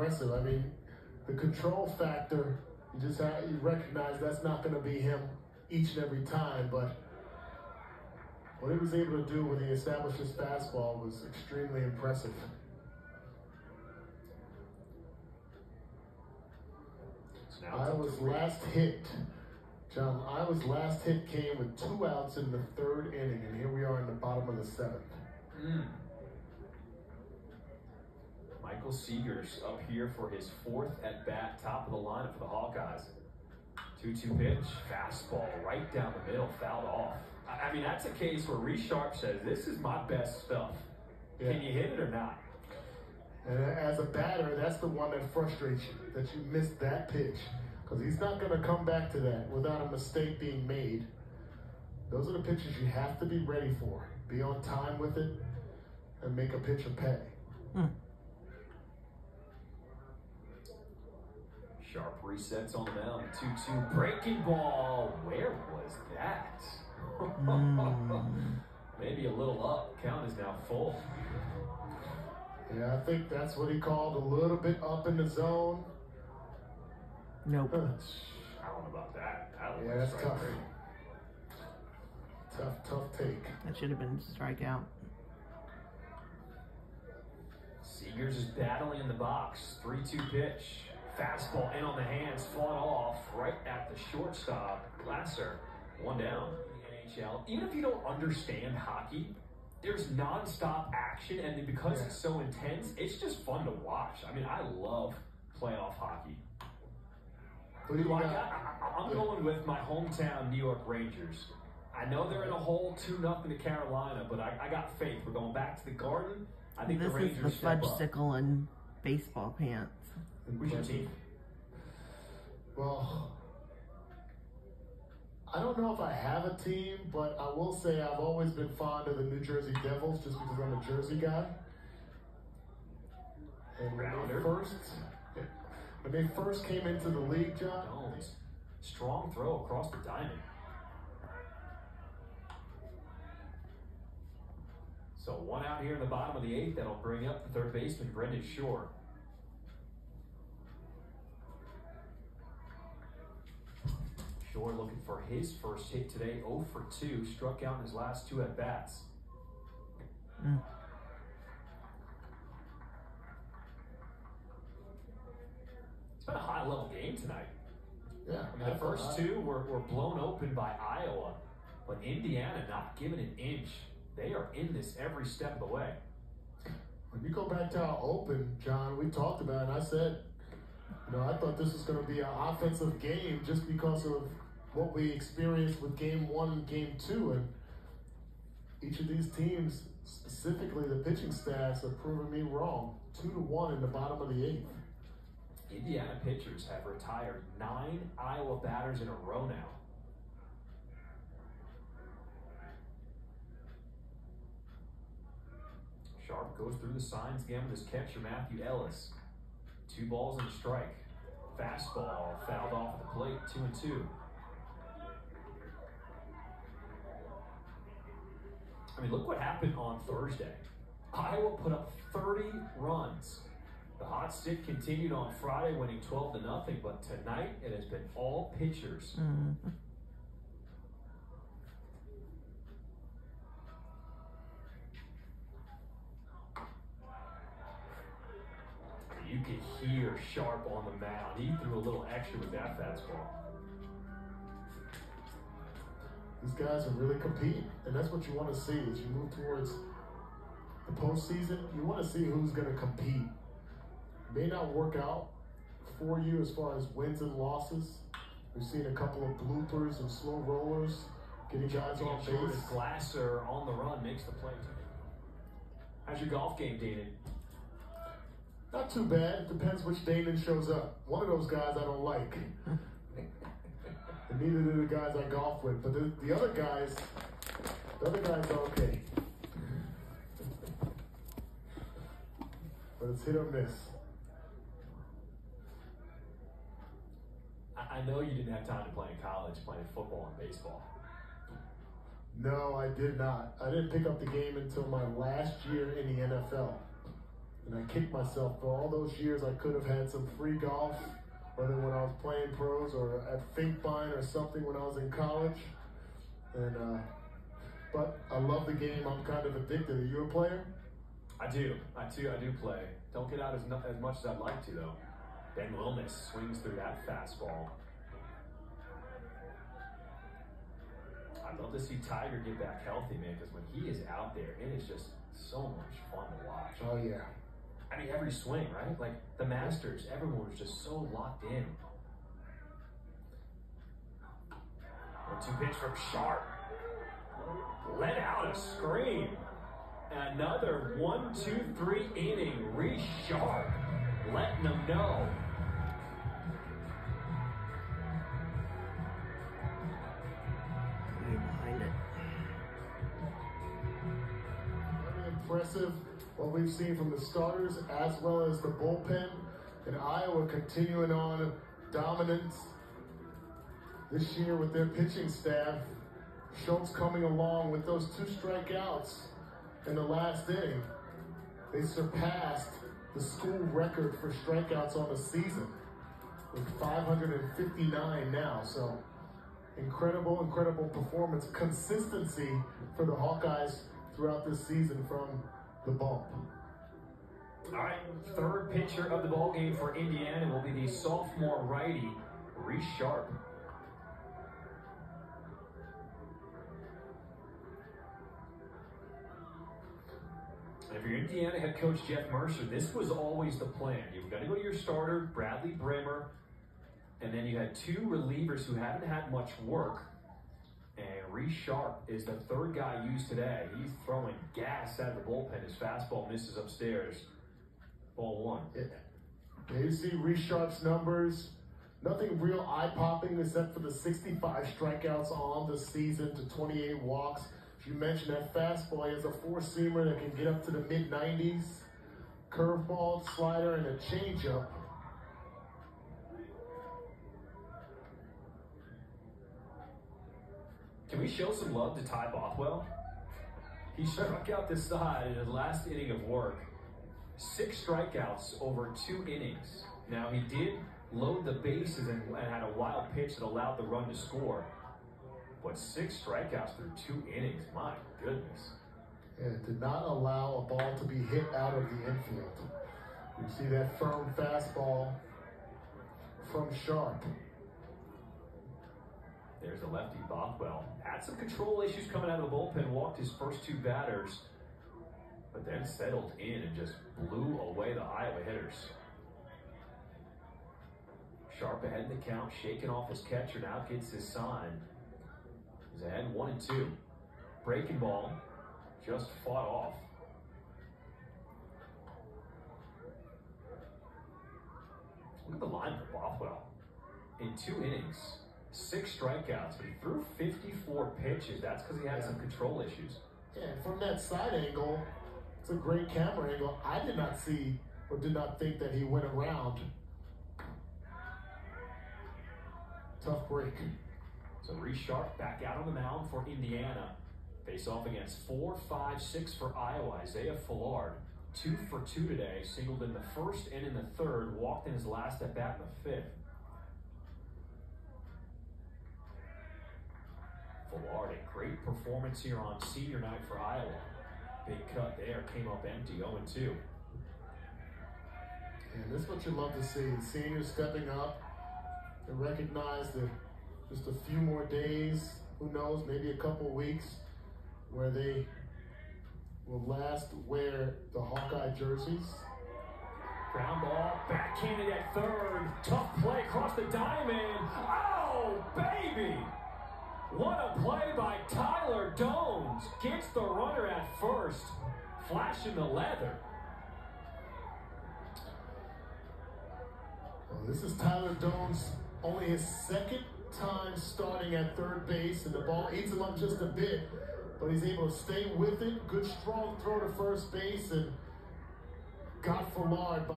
impressive. I mean, the control factor, you recognize that's not going to be him each and every time, but what he was able to do when he established his fastball was extremely impressive. Iowa's last hit, John, Iowa's last hit came with 2 outs in the 3rd inning, and here we are in the bottom of the 7th. Michael Seegers up here for his 4th at-bat, top of the lineup for the Hawkeyes. 2-2 pitch, fastball right down the middle, fouled off. I mean, that's a case where Reese Sharp says, this is my best stuff. Yeah. Can you hit it or not? And as a batter, that's the one that frustrates you, that you missed that pitch. Because he's not going to come back to that without a mistake being made. Those are the pitches you have to be ready for. Be on time with it and make a pitcher pay. Sharp resets on the mound. 2-2 breaking ball. Where was that? Maybe a little up. Count is now full. Yeah, I think that's what he called a little bit up in the zone. Nope. I don't know about that. Yeah, that's tough. Tough take. That should have been strikeout. Seegers is battling in the box. 3-2 pitch. Fastball in on the hands, fought off right at the shortstop. Glasser, 1 down. In the NHL, even if you don't understand hockey, there's non-stop action, and because it's so intense, it's just fun to watch. I mean, I love playoff hockey. I'm going with my hometown New York Rangers. I know they're in a hole 2-0 to Carolina, but I got faith. We're going back to the Garden. I think the Rangers This is the fudgesicle and baseball pants. Who's your team? Well, I don't know if I have a team, but I will say I've always been fond of the New Jersey Devils just because I'm a Jersey guy. And when they first came into the league, John. Jones. Strong throw across the diamond. So 1 out here in the bottom of the 8th. That'll bring up the 3rd baseman, Brendan Shore. Shore looking for his first hit today, 0 for 2, struck out in his last 2 at-bats. It's been a high-level game tonight. Yeah. I mean, the first 2 were blown open by Iowa, but Indiana not giving an inch. They are in this every step of the way. When you go back to our open, John, we talked about it, and I said, I thought this was going to be an offensive game just because of what we experienced with game 1 and game 2. And each of these teams, specifically the pitching staffs, have proven me wrong. 2-1 in the bottom of the 8th. Indiana pitchers have retired 9 Iowa batters in a row now. Sharp goes through the signs again with his catcher, Matthew Ellis. 2 balls and a strike. Fastball fouled off the plate, 2-2. I mean, look what happened on Thursday. Iowa put up 30 runs. The hot stick continued on Friday, winning 12-0, but tonight it has been all pitchers. You could hear Sharp on the mound. He threw a little extra with that fastball. These guys are really competing, and that's what you want to see as you move towards the postseason. You want to see who's going to compete. It may not work out for you as far as wins and losses. We've seen a couple of bloopers and slow rollers, getting guys on base. Glasser on the run makes the play. How's your golf game, Danon? Not too bad. It depends which Danon shows up. One of those guys I don't like. And neither do the guys I golf with. But the other guys are okay. But it's hit or miss. I know you didn't have time to play in college, playing football and baseball. No, I did not. I didn't pick up the game until my last year in the NFL. And I kicked myself for all those years I could have had some free golf, whether when I was playing pros or at Finkbine or something when I was in college. And but I love the game. I'm kind of addicted. Are you a player? I do play. Don't get out as much as I'd like to, though. Ben Wilness swings through that fastball. I'd love to see Tiger get back healthy, man, because when he is out there, it is just so much fun to watch. Oh, yeah. I mean, every swing, right? Like the Masters, everyone was just so locked in. 1-2 pitch from Sharp. Let out a scream. Another 1-2-3 inning. Reese Sharp letting them know. Behind it. Very impressive what we've seen from the starters as well as the bullpen. And Iowa continuing on dominance this year with their pitching staff. Schultz coming along with those 2 strikeouts in the last inning. They surpassed the school record for strikeouts on the season with 559 now. So incredible, incredible performance. Consistency for the Hawkeyes throughout this season from the bump. All right, third pitcher of the ballgame for Indiana will be the sophomore righty, Reese Sharp. And for your Indiana head coach Jeff Mercer, this was always the plan. You've got to go to your starter, Bradley Brimmer, and then you had 2 relievers who hadn't had much work. And Reese Sharp is the third guy used today. He's throwing gas out of the bullpen. His fastball misses upstairs. Ball 1. Yeah, you see Reese Sharp's numbers. Nothing real eye-popping except for the 65 strikeouts on the season to 28 walks. You mentioned that fastball. He has a 4-seamer that can get up to the mid-90s. Curveball, slider, and a changeup. Can we show some love to Ty Bothwell? He struck out this side in his last inning of work. 6 strikeouts over 2 innings. Now, he did load the bases and had a wild pitch that allowed the run to score. But 6 strikeouts through 2 innings, my goodness. And it did not allow a ball to be hit out of the infield. You see that firm fastball from Sharp. There's a lefty, Bothwell. Had some control issues coming out of the bullpen, walked his first 2 batters, but then settled in and just blew away the Iowa hitters. Sharp ahead in the count, shaking off his catcher, now gets his sign. He's ahead 1-2. Breaking ball, just fought off. Look at the line for Bothwell. In 2 innings, 6 strikeouts, but he threw 54 pitches. That's because he had some control issues. Yeah, and from that side angle, it's a great camera angle. I did not see or did not think that he went around. Tough break. So Reese Sharp back out on the mound for Indiana. Face off against 4, 5, 6 for Iowa. Isaiah Fallard, 2 for 2 today. Singled in the first and in the third. Walked in his last at bat in the 5th. Fallard, a great performance here on senior night for Iowa. Big cut there, came up empty, 0-2. And this is what you love to see. Seniors stepping up and recognize that just a few more days, who knows, maybe a couple weeks, where they will last wear the Hawkeye jerseys. Ground ball, backhanded at third. Tough play across the diamond. Oh, baby! What a play by Tyler Dones. Gets the runner at first. Flashing the leather. Well, this is Tyler Dones, only his 2nd time starting at third base, and the ball eats him up just a bit, but he's able to stay with it. Good strong throw to first base and got Fallard.